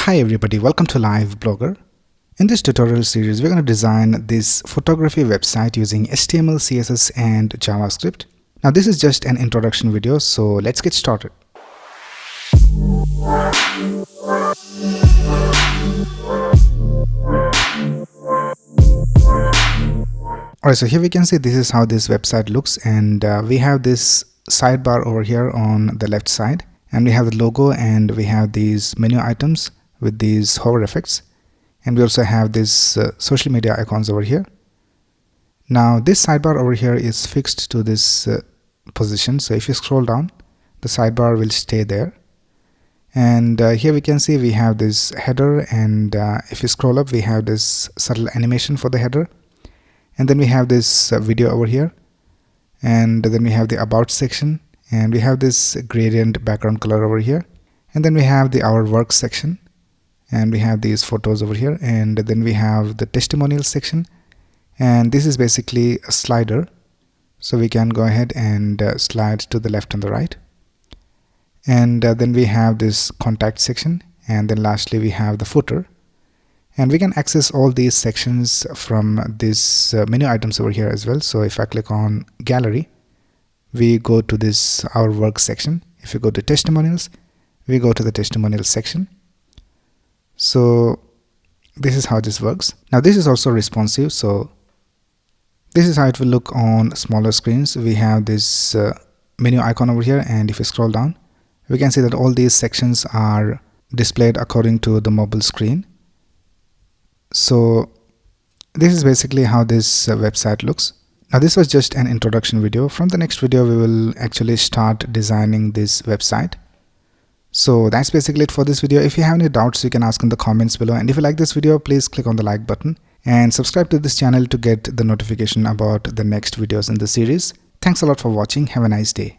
Hi everybody, welcome to Live Blogger. In this tutorial series, we're going to design this photography website using HTML, CSS and JavaScript. Now this is just an introduction video, so let's get started. Alright, so here we can see this is how this website looks, and we have this sidebar over here on the left side, and we have the logo and we have these menu items with these hover effects, and we also have this social media icons over here. Now this sidebar over here is fixed to this position, so if you scroll down, the sidebar will stay there. And here we can see we have this header, and if you scroll up, we have this subtle animation for the header, and then we have this video over here, and then we have the about section, and we have this gradient background color over here, and then we have the our work section, and we have these photos over here, and then we have the testimonial section, and this is basically a slider, so we can go ahead and slide to the left and the right. And then we have this contact section, and then lastly we have the footer, and we can access all these sections from this menu items over here as well. So if I click on gallery, we go to this our work section. If you go to testimonials, we go to the testimonials section. So this is how this works. Now this is also responsive, so this is how it will look on smaller screens. We have this menu icon over here, and if you scroll down, we can see that all these sections are displayed according to the mobile screen. So this is basically how this website looks. Now this was just an introduction video. From the next video we will actually start designing this website. So that's basically it for this video. If you have any doubts, you can ask in the comments below, and if you like this video, please click on the like button and subscribe to this channel to get the notification about the next videos in the series. Thanks a lot for watching. Have a nice day.